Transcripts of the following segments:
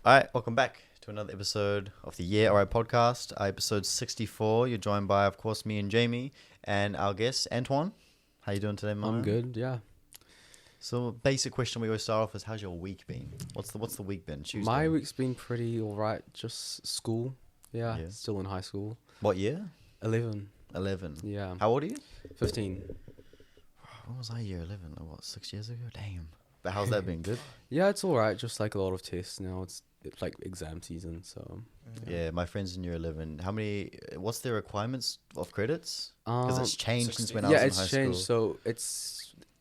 All right, welcome back to another episode of the YeahAlright podcast, episode 64. You're joined by, of course, me and Jamie, and our guest, Antoine. How you doing today, man? I'm good, yeah. So, basic question we always start off is, how's your week been? What's the week been? Tuesday. My week's been pretty alright, just school. Yeah, Yeah. still in high school. What year? 11, 11. yeah. How old are you? 15. When was I year 11? Like, what, 6 years ago? Damn. But how's that been? Good? Yeah, it's alright, just like a lot of tests now. It's like exam season, so. Yeah, my friend's in year 11. What's their requirements of credits? Because it's changed 60. since when I was in high it's changed, school. so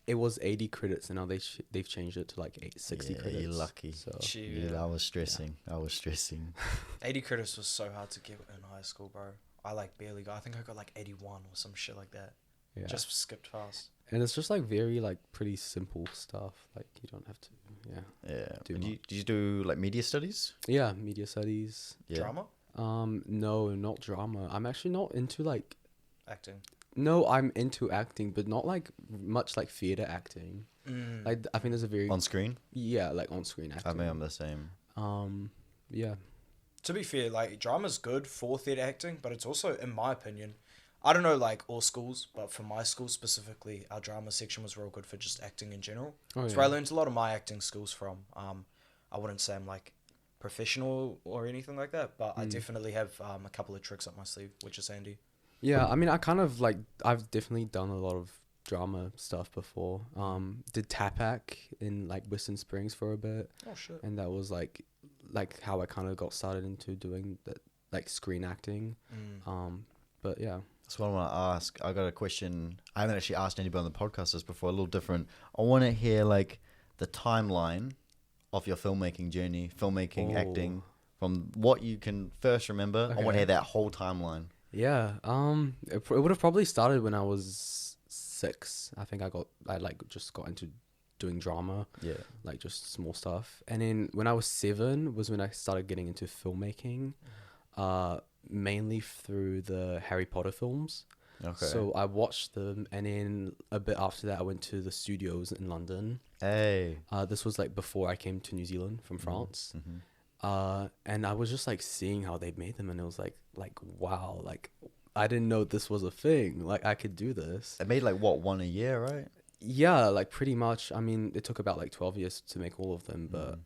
it was 80 credits and now they've changed it to like 60 credits. You're lucky. So. Yeah, I was stressing. I was stressing. 80 credits was so hard to get in high school, bro. I like barely got. I think I got like 81 or some shit like that. Yeah. Just skipped fast. And it's just like very like pretty simple stuff. Like you don't have to, Yeah. Do Did much. you do like media studies? Yeah, media studies. Yeah. Drama? No, not drama. I'm actually not into like. Acting. No, I'm into acting, but not like much like theater acting. Like I think there's a very On screen? like on screen I acting. mean, I'm the same. Yeah. To be fair, like, drama's good for theatre acting, but it's also, in my opinion, I don't know, like, all schools, but for my school specifically, our drama section was real good for just acting in general. Oh, That's yeah. where I learned a lot of my acting skills from. I wouldn't say I'm, like, professional or anything like that, but I definitely have a couple of tricks up my sleeve, which is handy. Yeah, I mean, I kind of like I've definitely done a lot of drama stuff before. Did TAPAC in like Western Springs for a bit, Oh, shit. and that was like how I kind of got started into doing that like screen acting. But yeah. That's what I want to ask. I got a question. I haven't actually asked anybody on the podcast this before. A little different. I want to hear like the timeline of your filmmaking journey, filmmaking, Oh. acting, from what you can first remember. I want to Okay. hear that whole timeline. Yeah. It would have probably started when I was 6. I think I like just got into doing drama, Yeah. like just small stuff. And then when I was 7 was when I started getting into filmmaking, mainly through the Harry Potter films. Okay. So I watched them, and then a bit after that, I went to the studios in London. Hey. This was like before I came to New Zealand from France. And I was just like seeing how they made them, and it was like wow, like I didn't know this was a thing. Like I could do this. They made like what, one a year, right? Yeah, like pretty much. I mean, it took about like 12 years to make all of them, but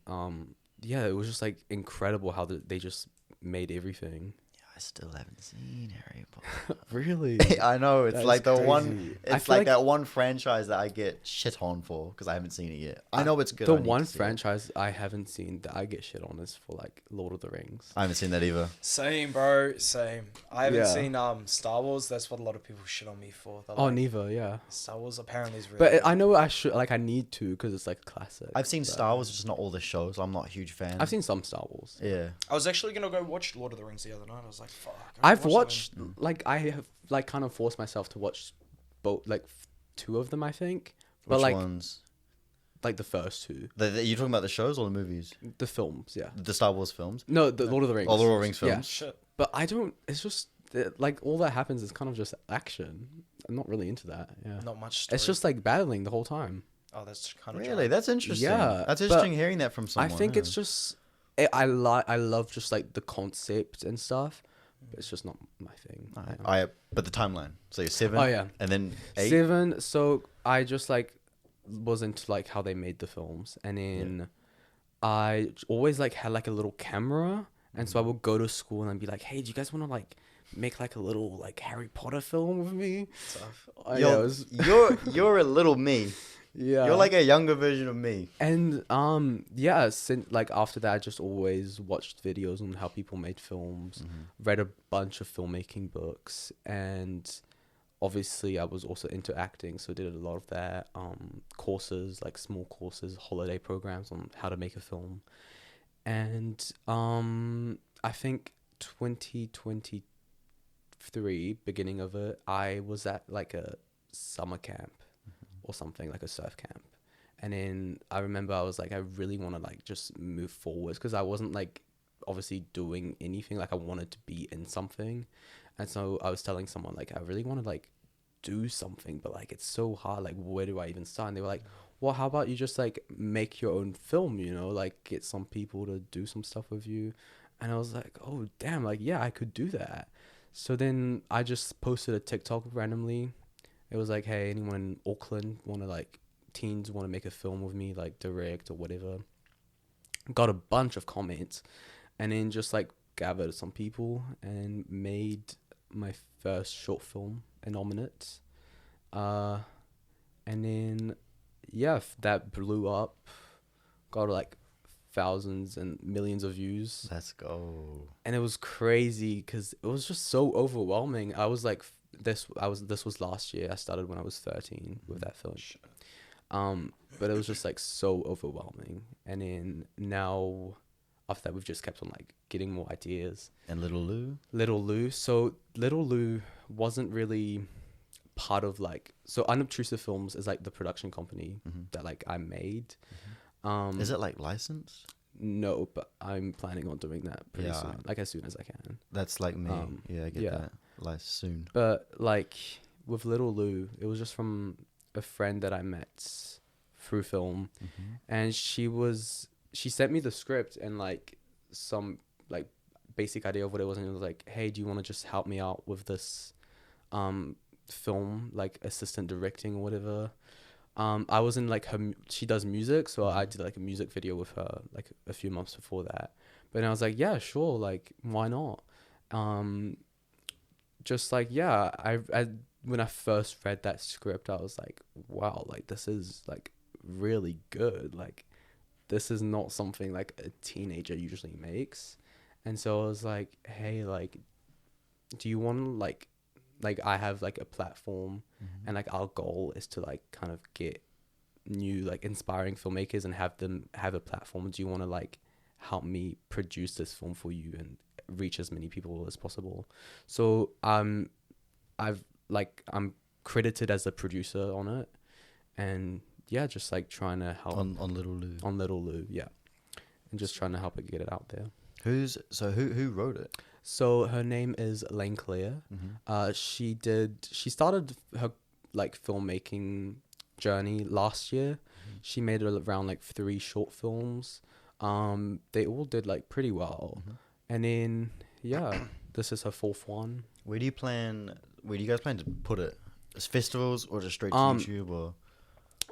yeah, it was just like incredible how they just made everything. I still haven't seen Harry Potter. Really? I know, it's That like is the crazy. one. I It's feel like like- that one franchise that I get shit on for because I haven't seen it yet. I know it's good. The I need one to see it. franchise I haven't seen that I get shit on is for like Lord of the Rings. I haven't seen that either. Same, bro. Same. I haven't Yeah. seen Star Wars. That's what a lot of people shit on me for. They're Oh, like, neither, yeah. Star Wars apparently is really But good. I know I should, like, I need to because it's like a classic. I've seen but Star Wars, just not all the shows. I'm not a huge fan. I've seen some Star Wars. Yeah. I was actually gonna go watch Lord of the Rings the other night. I was like, fuck. I've watched, like, I have, like, kind of forced myself to watch both, like, 2 of them, I think. But, Which like, ones? like the first 2. You're talking about the shows or the movies? The films, yeah. The Star Wars films? No, the Lord of the Rings. Oh, the Lord of the Rings Yeah. films? Shit. But I don't, it's just, like, all that happens is kind of just action. I'm not really into that, yeah. Not much story. It's just, like, battling the whole time. Oh, that's kind of Really? That's interesting. Yeah, That's but interesting hearing that from someone. I think yeah. it's just I love just like the concept and stuff, but it's just not my thing. you know? But the timeline. So you're 7. Oh, yeah. And then 8. 7. So I just like was into like how they made the films, and then I always like had like a little camera, and so I would go to school and I'd be like, "Hey, do you guys want to like make like a little like Harry Potter film with me?" Yeah, it was- You're a little me. yeah. You're like a younger version of me. And yeah, since like after that, I just always watched videos on how people made films, read a bunch of filmmaking books, and obviously I was also into acting, so did a lot of that. Courses, like small courses, holiday programs on how to make a film, and I think 2023, beginning of it, I was at like a summer camp or something, like a surf camp. And then I remember I was like, I really want to like just move forwards because I wasn't like obviously doing anything. Like I wanted to be in something. And so I was telling someone like, I really want to like do something, but like it's so hard. Like, where do I even start? And they were like, well, how about you just like make your own film, you know, like get some people to do some stuff with you. And I was like, oh damn, like yeah, I could do that. So then I just posted a TikTok randomly. It was like, hey, anyone in Auckland teens want to make a film with me, like direct or whatever. Got a bunch of comments, and then just like gathered some people and made my first short film, Innominate. And then yeah, that blew up, got like thousands and millions of views. Let's go. And it was crazy because it was just so overwhelming. I was like, this was last year. I started when I was 13 with that film. But it was just like so overwhelming. And then now after that, we've just kept on like getting more ideas. And Little Lou? So Little Lou wasn't really part of like, so Unobtrusive Films is like the production company that like I made. Is it like licensed? No, but I'm planning on doing that pretty soon, like as soon as I can. That's like me. I get that. Like soon. But like with Little Lou, it was just from a friend that I met through film, and she sent me the script and like some like basic idea of what it was, and it was like, hey, do you want to just help me out with this film, like assistant directing or whatever. I was in like she does music, so I did like a music video with her like a few months before that. But then I was like, yeah, sure, like why not? Just like, yeah, I when I first read that script, I was like, wow, like this is like really good. Like this is not something like a teenager usually makes. And so I was like, hey, like, do you want to like I have like a platform, and like our goal is to like kind of get new like inspiring filmmakers and have them have a platform. Do you want to like help me produce this film for you and reach as many people as possible? So I'm credited as a producer on it, and yeah, just like trying to help on Little Lou. Yeah, and just trying to help it get it out there. Who wrote it? So her name is Lane Claire. She started her like filmmaking journey last year. She made around like 3 short films. They all did like pretty well. And then yeah, this is her 4th one. Where do you guys plan to put it? As festivals or just straight to YouTube or?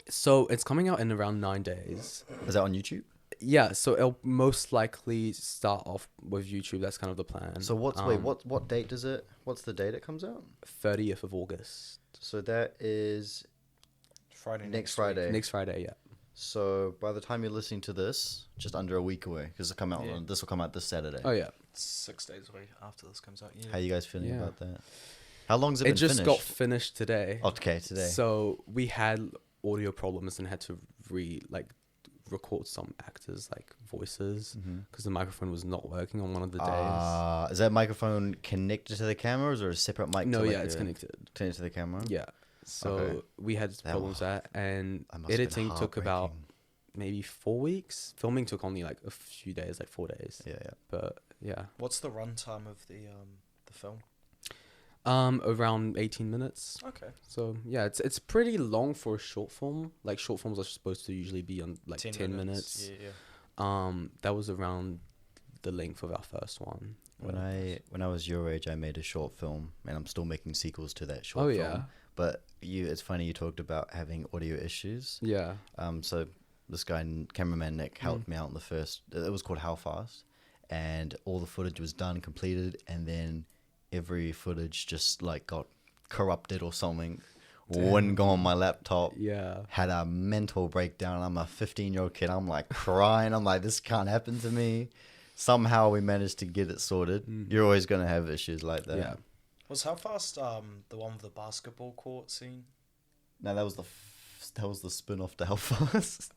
So it's coming out in around 9 days. Is that on YouTube? Yeah, so it'll most likely start off with YouTube. That's kind of the plan. So what date does it? What's the date it comes out? 30th of August. So that is next Friday. Next Friday, yeah. So by the time you're listening to this, just under a week away, because this will come out this Saturday. Oh yeah, it's 6 days away after this comes out. Yeah. How you guys feeling about that? How long's it been finished? It just got finished today. Okay, today. So we had audio problems and had to record some actors like voices because the microphone was not working on one of the days. Is that microphone connected to the cameras or a separate mic? No, it's connected. Connected to the camera? Yeah. So we had problems with that, and editing took about maybe 4 weeks. Filming took only like a few days, like 4 days. Yeah. But yeah. What's the runtime of the film? Around 18 minutes. Okay. So yeah, it's pretty long for a short film. Like short films are supposed to usually be on like 10 minutes. Yeah. That was around the length of our first one. When I was your age, I made a short film, and I'm still making sequels to that short film. Yeah. But it's funny you talked about having audio issues. Yeah. So this guy, cameraman Nick, helped me out in the first. It was called How Fast, and all the footage was done, completed, and then every footage just like got corrupted or something. Wouldn't go on my laptop. Yeah. Had a mental breakdown. I'm a 15-year-old kid. I'm like crying. I'm like, this can't happen to me. Somehow we managed to get it sorted. You're always going to have issues like that. Yeah. Was How Fast the one with the basketball court scene? No, that was the spin-off to How Fast.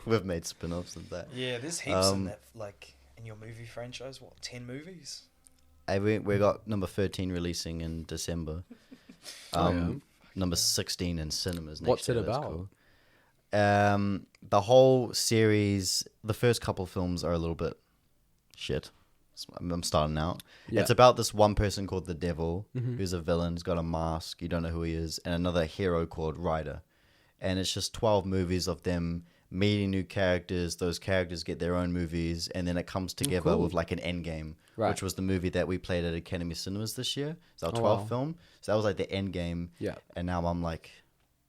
We've made spin-offs of that. Yeah, there's heaps in that, like in your movie franchise. What, 10 movies? We got number 13 releasing in December. Number 16 in cinemas next What's year. it about? Cool. The whole series, the first couple films are a little bit shit. I'm starting out. Yeah. It's about this one person called the Devil, Mhm. who's a villain. He's got a mask. You don't know who he is, and another hero called Ryder. And it's just 12 movies of them meeting new characters. Those characters get their own movies, and then it comes together cool. with like an end game, Right. which was the movie that we played at Academy Cinemas this year. It's our Oh, 12th wow. film. So that was like the end game. Yeah. And now I'm like,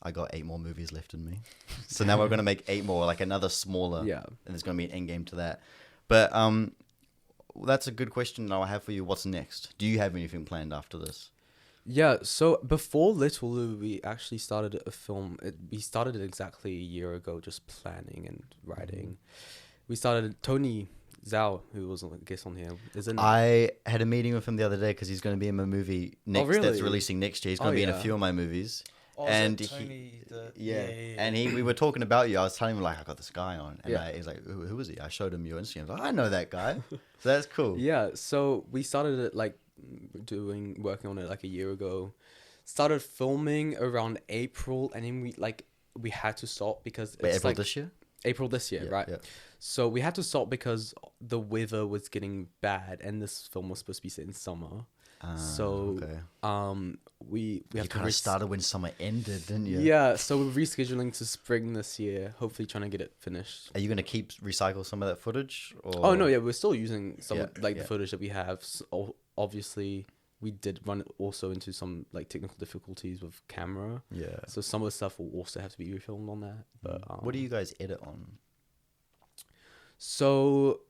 I got 8 more movies left in me. So now we're going to make 8 more, like another smaller. Yeah. And there's going to be an end game to that. But that's a good question now I have for you. What's next? Do you have anything planned after this? Yeah, so before Little Lou, we actually started a film. We started it exactly a year ago, just planning and writing. We started Tony Zhao, who was a guest on here. Isn't I had a meeting with him the other day because he's going to be in my movie next. That's really? releasing next year. He's going to be in a few of my movies. Oh, And is that he- Tony Yeah. And we were talking about you. I was telling him like I got this guy on, and Yeah. he's like, who is he? I showed him your Instagram. I was like, I know that guy. So that's cool. Yeah, so we started it like working on it like a year ago. Started filming around April, and then we had to stop because Wait, it's April like this year? April this year, right? Yeah. So we had to stop because the weather was getting bad, and this film was supposed to be set in summer. So okay. we You have to kind of started when summer ended, didn't you? Yeah, so we're rescheduling to spring this year, hopefully trying to get it finished. Are you going to keep recycle some of that footage? Or? Oh no, yeah, we're still using some Yeah, the yeah. footage that we have. So obviously, we did run also into some like technical difficulties with camera. Yeah. So some of the stuff will also have to be refilmed on that. But What do you guys edit on? So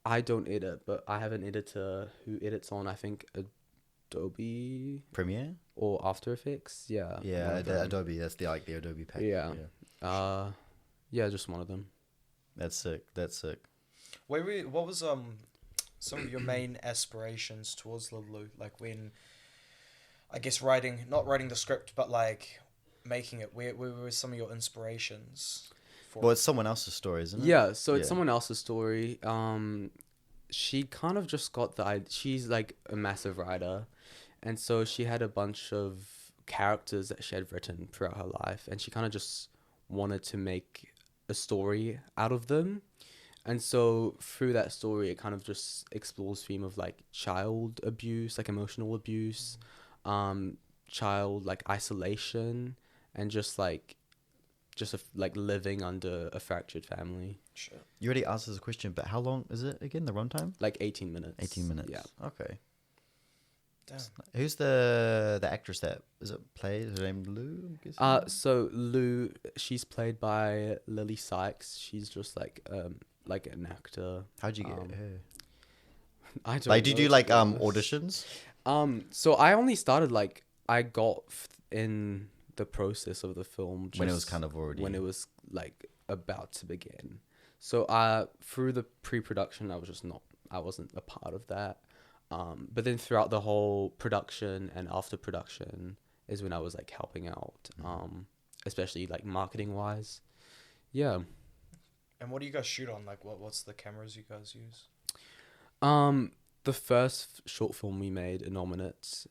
I don't edit, but I have an editor who edits on, I think, Adobe Premiere? or After Effects. Yeah. Yeah, one of them. Adobe. That's the Adobe pack. Yeah. Yeah, just one of them. That's sick. That's sick. What was some of your main aspirations towards Little Lou? Like when, I guess not writing the script, but like making it. Where were some of your inspirations? Well, it's someone else's story, isn't it? Yeah, so it's Yeah. someone else's story. She kind of just got she's like a massive writer, and so she had a bunch of characters that she had written throughout her life, and she kind of just wanted to make a story out of them. And so through that story, it kind of just explores theme of like child abuse, like emotional abuse, child like isolation, and just living under a fractured family. Sure. You already asked us a question, but how long is it again, the runtime? Like 18 minutes. 18 minutes. Yeah. Okay. Damn. Who's the actress that is it played? Is her name Lou? I'm guessing? So Lou, she's played by Lily Sykes. She's just like an actor. How'd you get um, her? I don't Like, did you know, do like to be honest. auditions? So I only started I got in the process of the film When it was just kind of already. when it was like about to begin. So through the pre-production, I wasn't a part of that. But then throughout the whole production and after production is when I was like helping out, especially like marketing wise. Yeah. And what do you guys shoot on? Like, what's the cameras you guys use? The first short film we made, Innominate,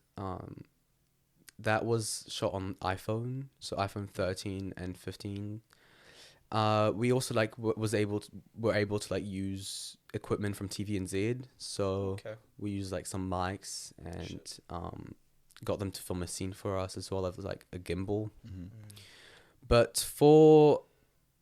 that was shot on iPhone, so iPhone 13 and 15. We also like were able to like use equipment from TV&Z, so Okay. we used like some mics and got them to film a scene for us as well as like a gimbal. Mhm. But for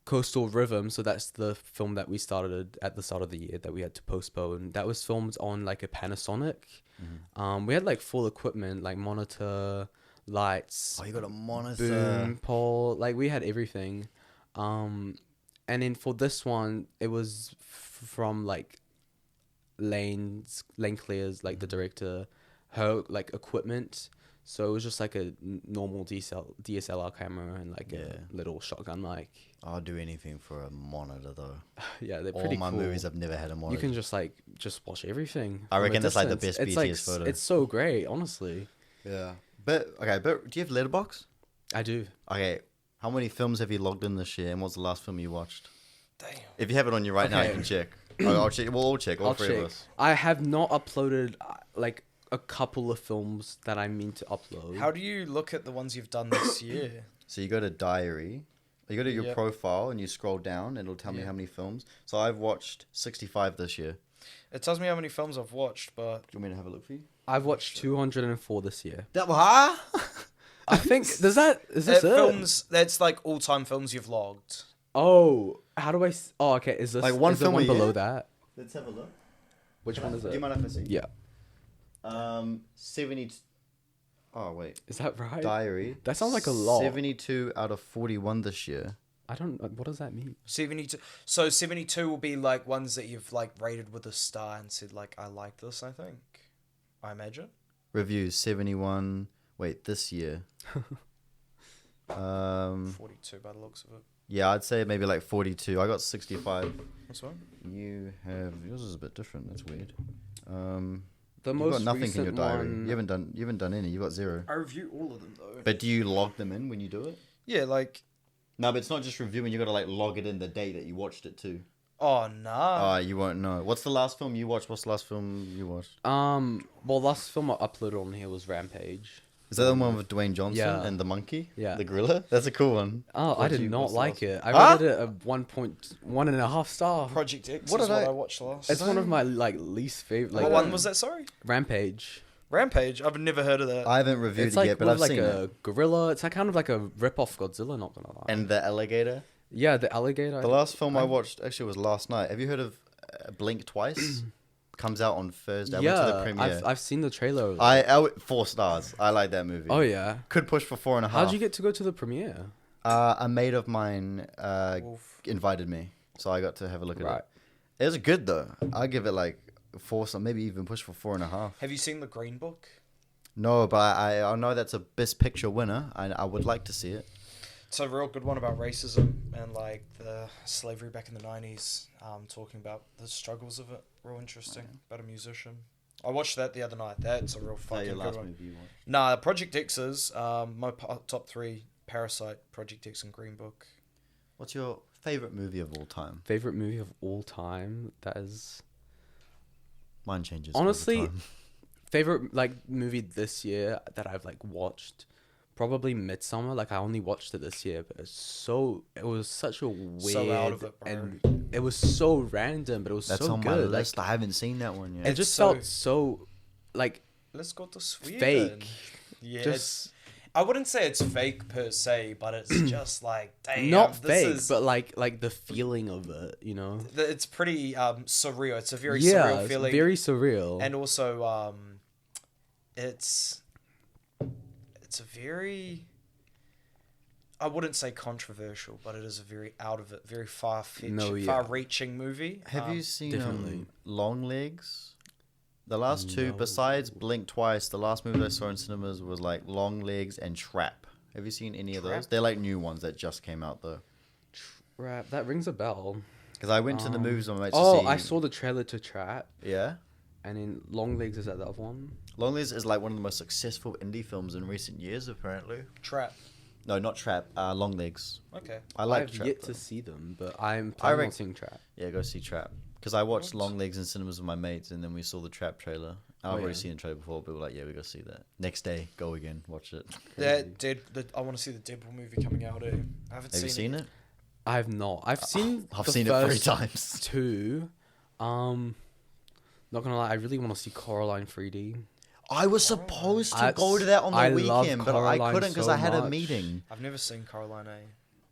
Coastal Rhythm, so that's the film that we started at the start of the year that we had to postpone. That was filmed on like a Panasonic. Mhm. We had like full equipment, like monitor, lights, Oh, you got a monitor. boom pole, like we had everything. And then for this one, it was from like Lane Clear's, like the director, her like equipment. So it was just like a normal DSLR camera and like Yeah. a little shotgun mic. I'll do anything for a monitor though. Yeah, they're All pretty my cool. movies, I've never had a monitor. You can just watch everything. I from a reckon that's like the distance. best It's like BTS photo. It's so great, honestly. Yeah. But do you have Letterboxd? I do. Okay. How many films have you logged in this year, and what's the last film you watched? Damn. If you have it on you right now, you Okay. can check. I'll check. We'll all check. All I'll three check. of us. I have not uploaded like a couple of films that I mean to upload. How do you look at the ones you've done this year? So you go to diary. You go to your Yep. profile and you scroll down, and it'll tell me Yeah. how many films. So I've watched 65 this year. It tells me how many films I've watched, but Do you want me to have a look for you? I've watched 204 this year. That huh? I think is this it? films. That's like all-time films you've logged. Oh, how do I? Oh, okay. Is this Like one is the film one a below year? that? Let's have a look. Which one is Do you it? mind if I see? Yeah. 70. Oh wait. Is that right? Diary. That sounds like a lot. 72 out of 41 this year. I don't. What does that mean? 72. So 72 will be like ones that you've like rated with a star and said like I like this. I think. I imagine. Reviews 71. Wait, this year. 42 by the looks of it. Yeah, I'd say maybe like 42. I got 65. What's one? You have yours is a bit different. That's weird. The You've most got nothing in recent your diary. one. You haven't done any. You've got 0. I review all of them though. But do you log them in when you do it? Yeah, like. No, but it's not just reviewing. You got to like log it in the day that you watched it too. Oh nah. You won't know. What's the last film you watched? What's the last film you watched? Well, last film I uploaded on here was Rampage. Is that the one with Dwayne Johnson Yeah. and the monkey? Yeah. The gorilla? That's a cool one. Oh, I did not what's the like last- it. I Huh? rated it a 1.1.5 star. Project X What is did what I- I watched last. It's one of my like least favorite. Like what one was that? Sorry. Rampage. Rampage. I've never heard of that. I haven't reviewed It's it like yet, but with I've like seen a it. gorilla. It's like kind of like a rip off Godzilla. Not gonna lie. And the alligator. Yeah, the alligator. The last film I watched actually was last night. Have you heard of Blink Twice? Comes out on Thursday. I went to the premiere. I've seen the trailer. 4 stars. I like that movie. Oh yeah. Could push for 4.5. How'd you get to go to the premiere? A mate of mine Wolf. invited me, so I got to have a look at Right. it. It was good though. I give it like 4, some maybe even push for 4.5. Have you seen The Green Book? No, but I know that's a Best Picture winner. I would like to see it. It's a real good one about racism and like the slavery back in the 90s. Talking about the struggles of it. Real interesting. About a musician. I watched that the other night. That's a real fucking your good last one. movie you watched? Nah, Project X is top 3: Parasite, Project X, and Green Book. What's your favorite movie of all time? Favorite movie of all time? That is Mine changes. all the honestly time. favorite like movie this year that I've like watched. Probably Midsummer. Like I only watched it this year, but it was such a weird So out of it, bro. and it was so random, but it was That's so on good. my Like, list. I haven't seen that one yet. it It's just so- felt so like Let's go to Sweden. fake. Yeah. Just I wouldn't say it's fake per se, but it's just like, damn. not this fake, is, but like the feeling of it, you know. It's pretty surreal. It's a very Yeah, surreal it's feeling. very surreal. And also, it's a very, I wouldn't say controversial, but it is a very out of it, very far-reaching movie. Have you seen definitely. Long Legs? The last two, No. besides Blink Twice, the last movie I saw in cinemas was like Long Legs and Trap. Have you seen any of those? Trap? They're like new ones that just came out though. Right, that rings a bell. Because I went to the movies with my mates to Oh, see. I saw the trailer to Trap, Yeah. and in Long Legs is that the other one? Long Legs is like one of the most successful indie films in recent years, apparently. Trap. No, not Trap. Long Legs. Okay. I like I've Trap. yet though. to see them, but I'm planning on rec- seeing Trap. Yeah, go see Trap. Because I watched What? Long Legs in cinemas with my mates, and then we saw the Trap trailer. I've Oh, already yeah. seen the trailer before, but we're like, yeah, we go see that. Next day, go again, watch it. I want to see the Deadpool movie coming out. I haven't Have you seen it? I've not. I've seen. I've the seen it 3 first times. 2. Not gonna lie, I really want to see Coraline 3D. I was supposed to I- go to that on the I love weekend, but I Coraline couldn't because so I had a much. meeting. I've never seen Caroline A.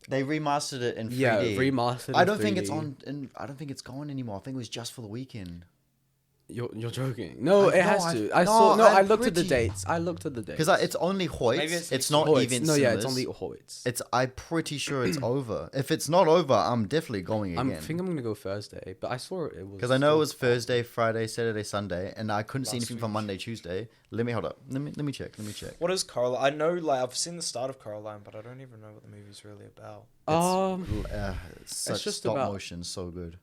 They remastered it in 3D. Yeah, remastered. I in don't think 3D. it's on. I don't think it's going anymore. I think it was just for the weekend. You're joking. No, I it know, has I- to. no, I I'm looked at the pretty- dates. I looked at the dates. Because it's only Hoyts. Maybe it's It's next not Hoyts. even. No, yeah, it's cinemas. only Hoyts. It's. I'm pretty sure it's over. If it's not over, I'm definitely going I again. think I'm gonna go Thursday, but I saw it was. Because I know it was still- Thursday, Friday, Saturday, Sunday, and I couldn't see Last anything from week. Monday, Tuesday. Let me hold up. Let me check. Let me check. What is Caroline? I know, like, I've seen the start of Caroline, but I don't even know what the movie's really about. It's such just stop about- motion, so good.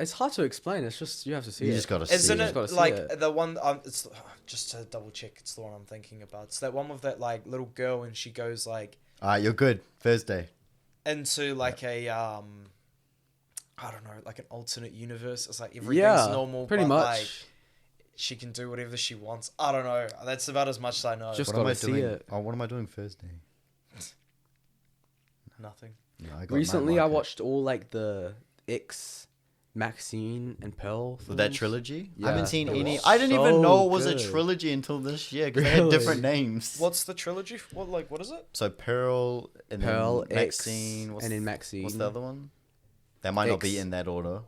It's hard to explain. It's just you have to see You it. just gotta see Isn't it. it Gotta see like it. the one? It's just to double check. It's the one I'm thinking about. It's that one with that like little girl, and she goes like Alright, you're good. Thursday. into like a I don't know, like an alternate universe. It's like everything's Yeah, normal, pretty but much. like she can do whatever she wants. I don't know. That's about as much as I know. Just What am I gotta see doing? it. Oh, what am I doing Thursday? Nothing. No, I got Recently, Night I Market. watched all like the X Maxine and Pearl. With that films. trilogy? I Yeah. haven't seen It any. was I didn't even so know it was a good. trilogy until this year because they had different names. What's the trilogy? What is it? So Pearl and Pearl, then X, Maxine. and then Maxine. What's the other one? That might not be X. in that order.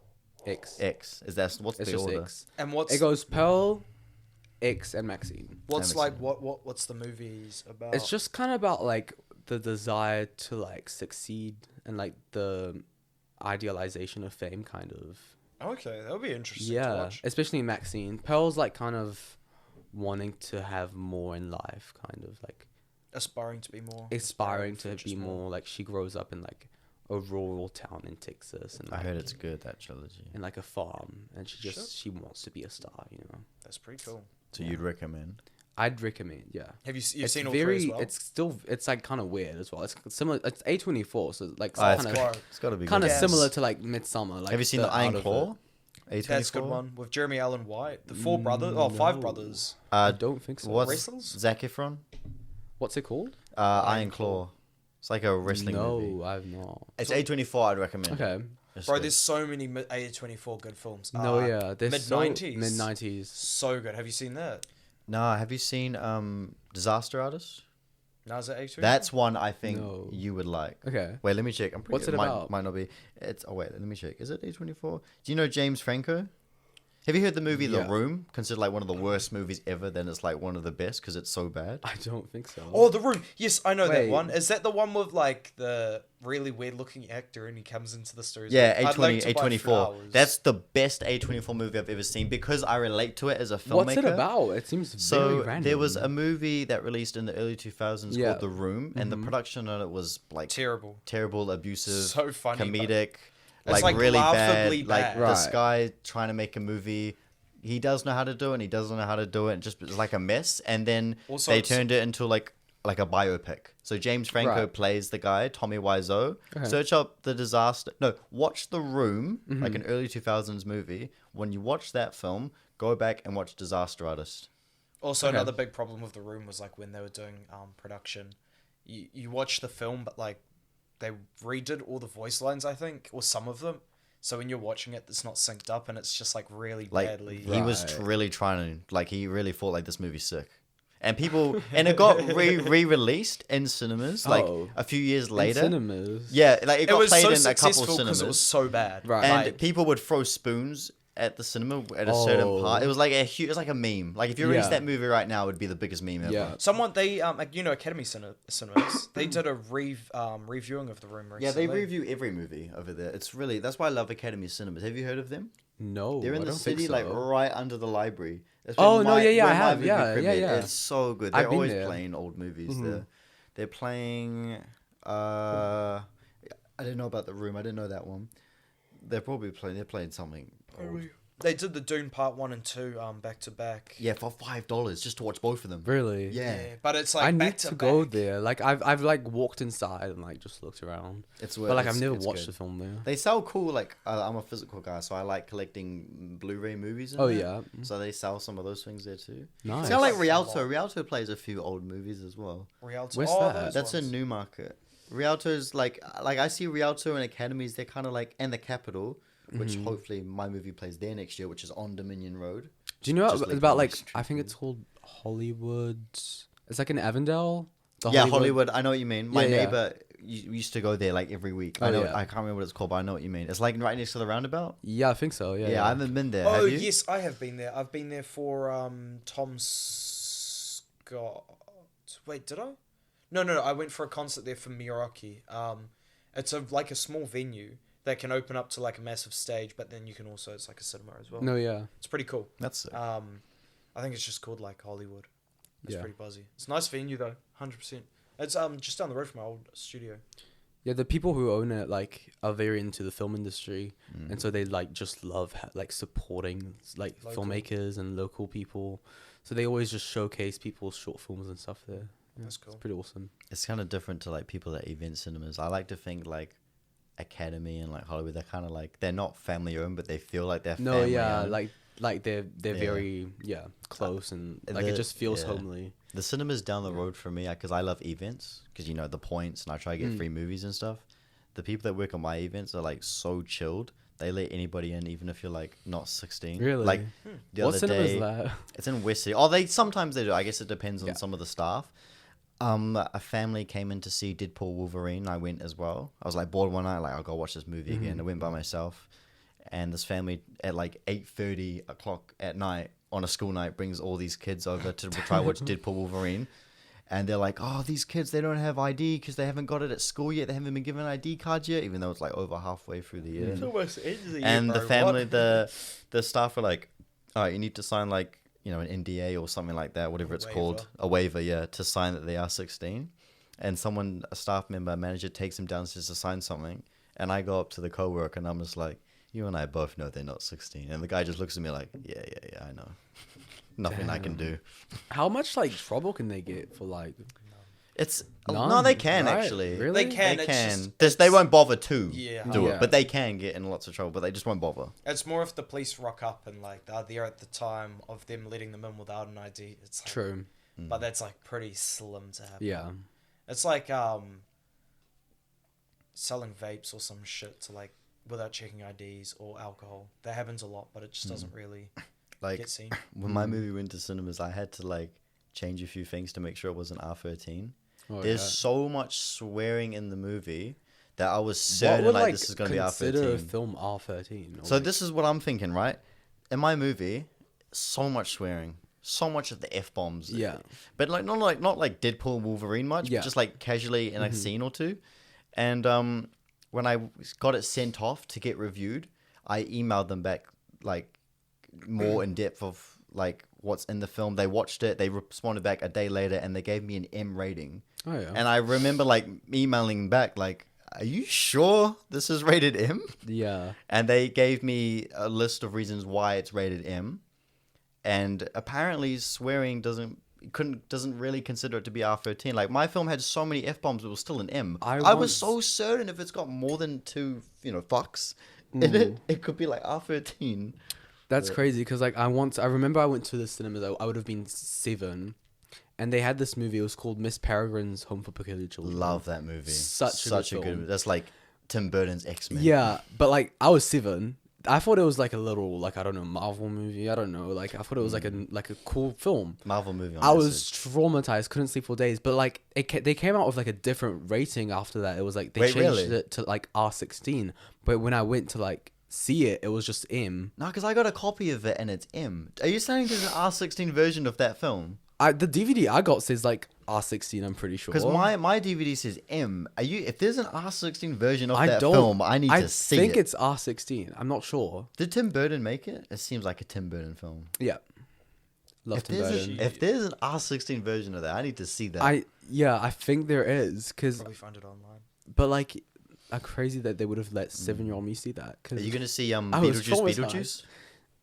X. X. Is that what's It's the just order? X. And what's It goes Pearl, X, and Maxine. what's Haven't like seen what's the movies about? It's just kind of about like the desire to like succeed and like the idealization of fame, kind of. okay. That would be interesting to Yeah, watch. especially Maxine. Pearl's like kind of wanting to have more in life, kind of like Aspiring to be more. aspiring to for be just more. Like she grows up in like a rural town in Texas, and I like, heard it's good, that trilogy. in like a farm, and she just Shit. she wants to be a star, you know. That's pretty cool. So Yeah. you'd recommend? I'd recommend, yeah. Have you you've It's seen all very, three as well? it's like kind of weird as well. It's similar. It's A24, so like Oh, it's kind good. of It's got to be kind of good. Yes. similar to like Midsummer. Like Have you seen the Iron Out of Claw? It. A24? That's a good one with Jeremy Allen White, the four brothers, five No. brothers. I don't think so. What's Wrestlers? Zac Efron? What's it called? Iron Claw. It's like a wrestling movie. No, I've not. It's A24. I'd recommend. Okay. It's Bro, good. there's so many A24 good films. No, yeah, there's mid-90s. Mid-90s. So good. Have you seen that? Nah, have you seen Disaster Artist? No, is that A24? That's one I think No. you would like. Okay. Wait, let me check. I'm pretty What's it might, about? Might not be. It's wait, let me check. Is it A24? Do you know James Franco? Have you heard the movie The Yeah. Room? Considered like one of the worst movies ever. Then it's like one of the best because it's so bad. I don't think so. Oh, The Room. Yes, I know that Wait. one. Is that the one with like the really weird looking actor and he comes into the story? Yeah, I'd like to buy A24. flowers. That's the best A24 movie I've ever seen because I relate to it as a filmmaker. What's it about? It seems So very random. there was a movie that released in the early 2000s Yeah. called The Room, and the production on it was like terrible. terrible, abusive, So funny, but comedic, it's, like, like, really laughably bad. Like bad. this Right. guy trying to make a movie, he does know how to do it, and he doesn't know how to do it, and just it's like a mess. And then Also, they it's- turned it into like a biopic. So James Franco Right. plays the guy, Tommy Wiseau. Okay. Search up the disaster. No, watch The Room, like an early 2000s movie. When you watch that film, go back and watch Disaster Artist. Also, Okay. another big problem with The Room was like when they were doing production, you watch the film, but like they redid all the voice lines, I think, or some of them. So when you're watching it, it's not synced up, and it's just like really Like badly. he was Right. really trying to, like he really thought like this movie's sick, and people, and it got re-released in cinemas like Oh. a few years In later. cinemas. Yeah, like it It got was played so in a couple successful because cinemas, it was so bad. Right. and Like, people would throw spoons at the cinema at a certain Oh. part. It was like it was like a meme. Like if you released Yeah. that movie right now, it would be the biggest meme ever. Yeah. someone they like, Academy Cinemas, they did a reviewing of The Room recently. Yeah, they review every movie over there. It's really that's why I love Academy Cinemas. Have you heard of them? No, They're in I the don't think city, so. like right under the library. That's Oh, where no, yeah, where I my have, movie yeah, crib yeah, is. yeah. It's so good. I've They're been always there. playing old movies Mhm. there. They're playing. I didn't know about The Room. I didn't know that one. They're probably playing. They're playing something old. They did the Dune Part 1 and 2 back to back. Yeah, for $5 just to watch both of them. Really? Yeah, But it's like I back need to to go back. there. Like I've like walked inside and like just looked around, it's but like I've never it's watched good. the film there. They sell cool. Like I'm a physical guy, so I like collecting Blu-ray movies. And Oh that. yeah, So they sell some of those things there too. nice. It's kind of like Like Rialto. a lot. Rialto plays a few old movies as well. Rialto. Where's Oh, that? those That's ones. a new market. Rialto's like I see Rialto and Academies. They're kind of like and the Capital, which Mhm. hopefully my movie plays there next year, which is on Dominion Road. Do you know Just about, like about on like the street. I think it's called Hollywood? It's like in Avondale. The Yeah, Hollywood. I know what you mean. My Yeah, yeah. neighbor used to go there like every week. I Oh, know. yeah. I can't remember what it's called, but I know what you mean. It's like right next to the roundabout. Yeah, I think so. Yeah. Yeah, I haven't been there. Oh Have you? yes, I have been there. I've been there for Tom Scott. Wait, did I? No. I went for a concert there for Miyake. It's like a small venue that can open up to like a massive stage, but then you can also it's like a cinema as well. No, yeah. It's pretty cool. That's sick. I think it's just called like Hollywood. It's Yeah. pretty buzzy. It's a nice venue though, 100%. It's just down the road from my old studio. Yeah, the people who own it like are very into the film industry, Mm. and so they like just love like supporting like Local. filmmakers and local people. So they always just showcase people's short films and stuff there. Yeah, That's cool. It's pretty awesome. It's kind of different to like people at event cinemas. I like to think like Academy and like Hollywood. They're kind of like they're not family owned, but they feel like they're No, family yeah, owned. like they're Yeah. very close and like the- it just feels yeah. homely. The cinemas down the road from me, because I love events, because the points, and I try to get Mm. free movies and stuff. The people that work on my events are like so chilled. They let anybody in, even if you're like not 16. Really? Like the What other cinema day, is that? it's in West City. Oh, they sometimes they do. I guess it depends on Yeah. some of the staff. A family came in to see Deadpool Wolverine. I went as well. I was like bored one night, like I'll go watch this movie again. I went by myself, and this family at like 8:30 o'clock at night on a school night brings all these kids over to try watch Deadpool Wolverine. And they're like, oh, these kids, they don't have ID because they haven't got it at school yet. They haven't been given ID cards yet, even though it's like over halfway through the year. It's almost end of the year, And the bro. family, What? the staff are like, all right, you need to sign like, you know, an NDA or something like that, whatever it's called. Waiver. A waiver, yeah, to sign that they are 16. And someone, a staff member, a manager takes them downstairs to sign something. And I go up to the coworker and I'm just like, you and I both know they're not 16. And the guy just looks at me like, yeah, I know. Nothing I can do. How much like trouble can they get for like? It's None, no, they can right? actually. Really? They can. They It's can. just- They won't bother to Yeah. do Yeah. it, but they can get in lots of trouble. But they just won't bother. It's more if the police rock up and like they're there at the time of them letting them in without an ID. It's like, True. but that's like pretty slim to happen. Yeah. It's like selling vapes or some shit to like without checking IDs or alcohol. That happens a lot, but it just doesn't really Like get seen. when my movie went to cinemas, I had to like change a few things to make sure it wasn't R13. Oh, There's yeah. so much swearing in the movie that I was What certain would, like this is gonna be consider a R13. film R13? So this is what I'm thinking, right? In my movie, so much swearing, so much of the f bombs. Yeah. But like not like Deadpool and Wolverine much, Yeah. but just like casually in a scene or two. And when I got it sent off to get reviewed, I emailed them back like more in depth of like what's in the film. They watched it, they responded back a day later, and they gave me an M rating. Oh yeah. And I remember like emailing back like, "Are you sure this is rated M?" Yeah. And they gave me a list of reasons why it's rated M. And apparently swearing doesn't really consider it to be R13. Like my film had so many F-bombs, it was still an M. I was once- so certain if it's got more than 2, fucks in it, it could be like R13. That's crazy because like I remember I went to the cinemas. I would have been 7, and they had this movie. It was called Miss Peregrine's Home for Peculiar Children. Love that movie. Such a good film. That's like Tim Burton's X-Men. Yeah, but like I was 7. I thought it was like a little like I don't know Marvel movie. I don't know. Like I thought it was like a cool film. Marvel movie. I was traumatized. Couldn't sleep for days. But like they came out with like a different rating after that. It was like they Wait, changed really? it to like R16. But when I went to like see it, it was just M. No, because I got a copy of it and it's M. Are you saying there's an R16 version of that film? The DVD I got says like R16. I'm pretty sure. Because my DVD says M. If there's an R16 version of I that don't- film, I need to see it. I think it's R16. I'm not sure. Did Tim Burton make it? It seems like a Tim Burton film. Yeah. Love Tim Burton. If there's an R16 version of that, I need to see that. I think there is Probably find it online. but like, crazy that they would have let 7-year-old me see that. Are Cause you gonna see was Beetlejuice? traumatized. Beetlejuice?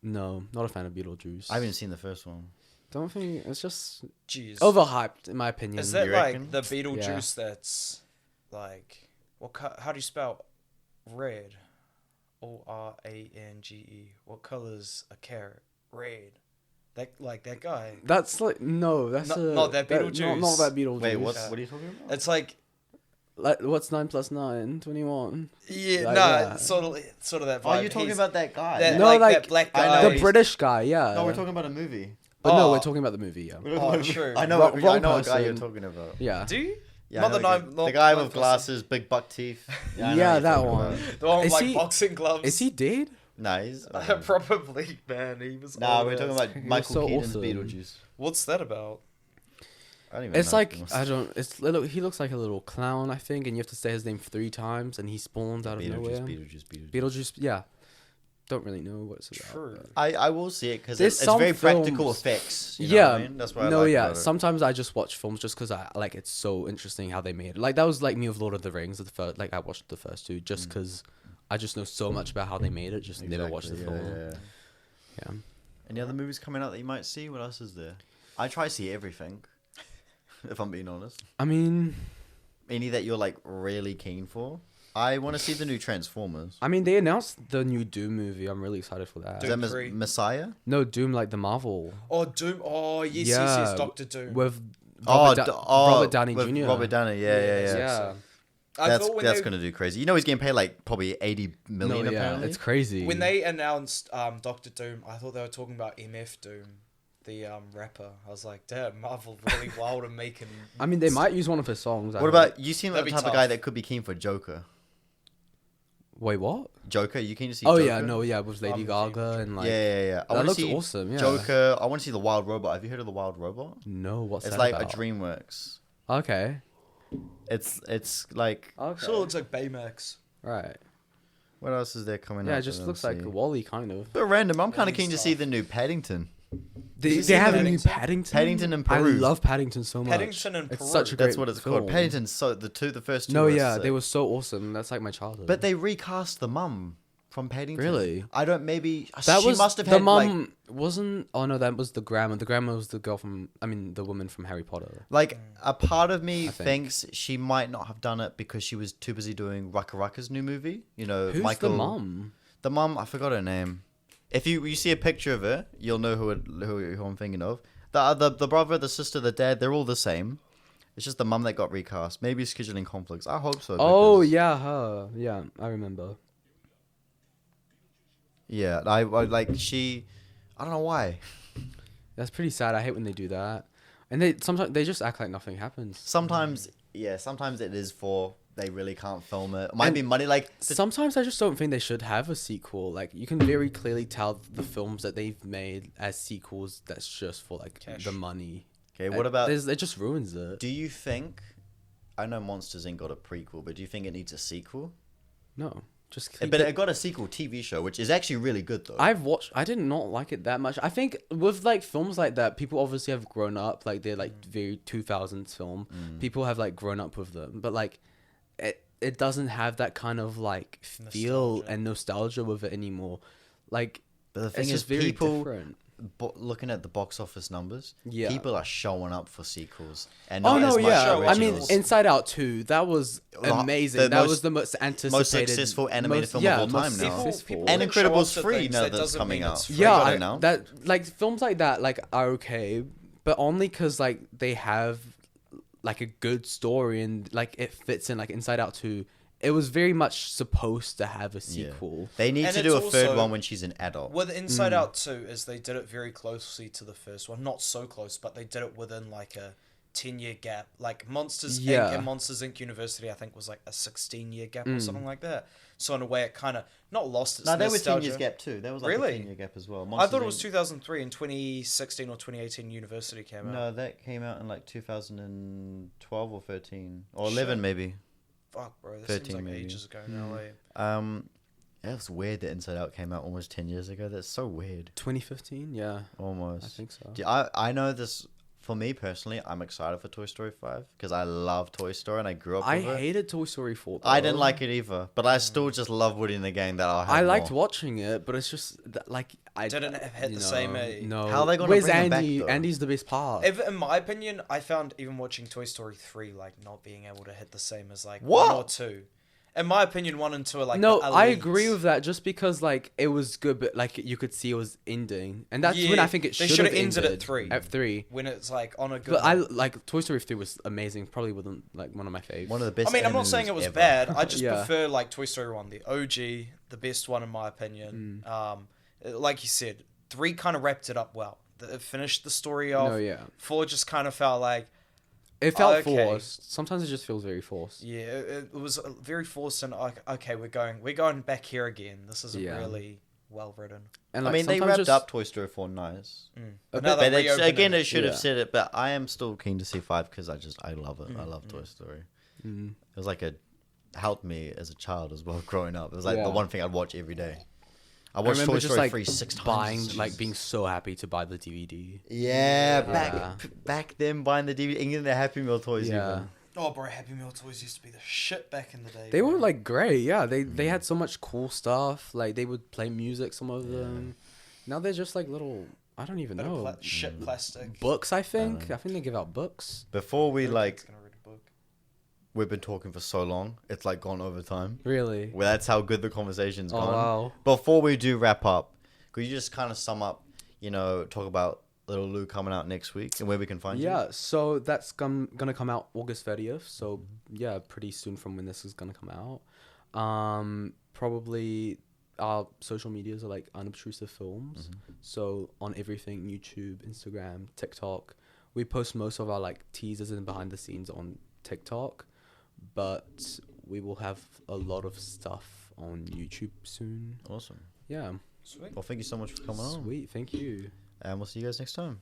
no, not a fan of Beetlejuice. I haven't seen the first one. Don't think it's just Jeez. overhyped in my opinion. Is that You like reckon? the Beetlejuice that's like how do you spell red? Orange. What color's a carrot? Red. That guy. That's like no, that's Not that Beetlejuice. Not that Beetlejuice. Wait, what are you talking about? It's like Like, what's 9 plus 9? 21. yeah, Like no, that. it's sort of that vibe. Oh, you're talking He's- about that guy. that, No, like, like, that black I guy. know The he's- British guy, yeah. No, we're talking about a movie. But no, Oh. we're talking about the movie, yeah. We're talking about a true. I know, Wrong I know what guy you're person. talking about. Yeah. Do you? Yeah, Not I know the guy. nine- not the guy the with person. glasses, big buck teeth. I know Yeah, what that you're talking one. about. The one with Is like he- boxing gloves. Is he dead? Nah, he's. Probably, man. He was. Nah, old we're talking as- about was Michael so Keaton's awesome. Beetlejuice. What's that about? I don't even It's know. like, I don't, it's little, he looks like a little clown, I think, and you have to say his name 3 times, and he spawns out of nowhere. Beetlejuice. Beetlejuice, yeah. Don't really know what it's about. True. but- I will see it because There's it's some very practical films- effects. You know Yeah, what I mean? That's why I no, like yeah. about it. Sometimes I just watch films just because I like it's so interesting how they made it. Like that was like me with Lord of the Rings. Like I watched the first 2 just because I just know so much about how they made it. Just never watched the Exactly, film. yeah. Yeah. Any other movies coming out that you might see? What else is there? I try to see everything, if I'm being honest. I mean, Any that you're like really keen for? I want to see the new Transformers. they announced the new Doom movie. I'm really excited for that. Is that Doom 3. Messiah? No, Doom like the Marvel Oh, Doom. Oh, yes, Yeah, Doctor Doom. with Robert Robert Downey with Jr. Robert Downey, yeah. Yeah. thought when That's they, gonna do crazy. You know he's getting paid like probably 80 million No, yeah, apparently. it's crazy. when they announced Doctor Doom, I thought they were talking about MF Doom, the rapper. I was like, damn, Marvel really wild and making. I mean, they might use one of his songs. What about you? Seem like That'd the be type of guy tough. that could be keen for Joker. Wait, what? Joker, you keen to see? Oh Joker? yeah, no, yeah, with Lady I'm Gaga and like. yeah. I That want to looks see awesome. Yeah. Joker. I want to see the Wild Robot. Have you heard of the Wild Robot? No, what's It's that like about? a DreamWorks. Okay. It's like Okay. Sort of looks like Baymax. Right. what else is there coming out? Yeah, it just looks like Wall-E kind of. But random. I'm kind of Really keen to see soft. the new Paddington. They you see have a new Paddington? Paddington. Paddington in I Peru. love Paddington so much. Paddington and It's Peru. such a great That's what it's film. called. Paddington's so the first two. No, were yeah, sick. they were so awesome. That's like my childhood. But they recast the mum from Paddington. Really? I don't. Maybe that she was must have the had mum wasn't. Oh no, that was the grandma. The grandma was the girl from. I mean, the woman from Harry Potter. like a part of me I think. thinks she might not have done it because she was too busy doing Raka Raka's new movie. You know, Who's Michael. the mum? The mum. I forgot her name. If you see a picture of her, you'll know who I'm thinking of. The brother, the sister, the dad, they're all the same. It's just the mum that got recast. Maybe scheduling conflicts. I hope so. Oh because- yeah, her. Yeah, I remember. Yeah, I like she. I don't know why. That's pretty sad. I hate when they do that. And they sometimes they just act like nothing happens. Sometimes, yeah. Sometimes it is for they really can't film it. It might be money. Like Sometimes I just don't think they should have a sequel. Like you can very clearly tell the films that they've made as sequels. That's just for like Cash. the money. okay, what about? It just ruins it. Do you think? I know Monsters Inc. got a prequel, but do you think it needs a sequel? No, just keep But it. it got a sequel TV show, which is actually really good though. I've watched. I did not like it that much. I think with like films like that, people obviously have grown up. Like they're like very 2000s film. People have like grown up with them, but like it doesn't have that kind of like feel Nostalgia. and nostalgia with it anymore. Like But the thing it's is, just very people different. looking at the box office numbers, Yeah. people are showing up for sequels, and Oh not no, as much yeah. I mean, originals. Inside Out 2, that was The amazing. That most- was the most anticipated, successful animated film of all time most now. successful. And wouldn't show Incredibles up to 3 things, now that that's doesn't coming mean out. it's free. I Yeah, got it now. that like films like that like are okay, but only because like they have like a good story and like it fits in. Like Inside Out 2, it was very much supposed to have a Yeah. sequel. They need And to do a it's third also- one when she's an adult. With Inside Out 2 is they did it very closely to the first one. Not so close, but they did it within like a 10-year gap. Like Monsters Yeah. Inc. and Monsters Inc. University, I think, was like a 16-year gap or something like that. So in a way, it kind of not lost its No, there was 10 nostalgia. years gap too. There was like Really? a 10-year gap as well. I Monsters thought it was Inc. 2003 and 2016 or 2018 University came out. No, that came out in like 2012 or 13 or 11 Shit. maybe. Fuck, bro. This 13 seems like maybe. ages ago now. Eh? It's weird that Inside Out came out almost 10 years ago. That's so weird. 2015, yeah, Almost. I think so. I know this. For me personally, I'm excited for Toy Story 5 because I love Toy Story and I grew up I with it. hated Toy Story 4. I didn't though. like it either, but I still just love Woody in the Gang that I'll have I liked more. watching it, but it's just that, like I Didn't it hit you the same, know, eh? No. How are they gonna Where's bring them back, Andy? though? Andy's the best part. If, in my opinion, I found even watching Toy Story 3 like not being able to hit the same as like What? 1 or 2. In my opinion, 1 and 2 are like No, the I elites. agree with that. Just because like it was good, but like you could see it was ending, and that's when I think it they should have ended ended at 3. At 3, When it's like on a good. but I note. like Toy Story 3 was amazing. Probably wasn't like one of my faves. One of the best. I mean, I'm not animated saying it was ever. bad. I just Yeah. prefer like Toy Story 1, the OG, the best one in my opinion. Like you said, 3 kind of wrapped it up well. It finished the story off. No, yeah, 4 just kind of felt like. it felt Okay. forced. Sometimes it just feels very forced. Yeah, it was very forced and like, okay, we're going back here again. This isn't Yeah. really well written. And I like, mean, they sometimes wrapped just, up Toy Story 4 nice. But bit- now But they're it's, again, reopening. it should have Yeah. said it, but I am still keen to see 5 because I love it. I love Toy Story. Mm. It was like helped me as a child as well growing up. It was like Yeah. the one thing I'd watch every day. I I watched remember Toy just Story like 3 6 times. buying, like Jesus. being so happy to buy the DVD. Yeah, Yeah. back then buying the DVD and getting the Happy Meal toys. Yeah. Even. Oh, bro, Happy Meal toys used to be the shit back in the day. They bro. were like great, yeah. They had so much cool stuff. Like they would play music, some of them. Now they're just like little. I don't even Bit of know. shit plastic. Books, I think. I think they give out books. Before we Everyone's gonna read a book. we've been talking for so long, it's like gone over time. Really? Well, that's how good the conversation's Oh gone. wow. Before we do wrap up, could you just kind of sum up, talk about Little Lou coming out next week, and where we can find you? Yeah, so that's gonna come out August 30th. So yeah, pretty soon from when this is gonna come out. Probably our social medias are like Unobtrusive Films. So on everything, YouTube, Instagram, TikTok, we post most of our like teasers and behind the scenes on TikTok, but we will have a lot of stuff on YouTube soon. Awesome. Yeah. Sweet. Well, thank you so much for coming on. Sweet. Thank you. And we'll see you guys next time.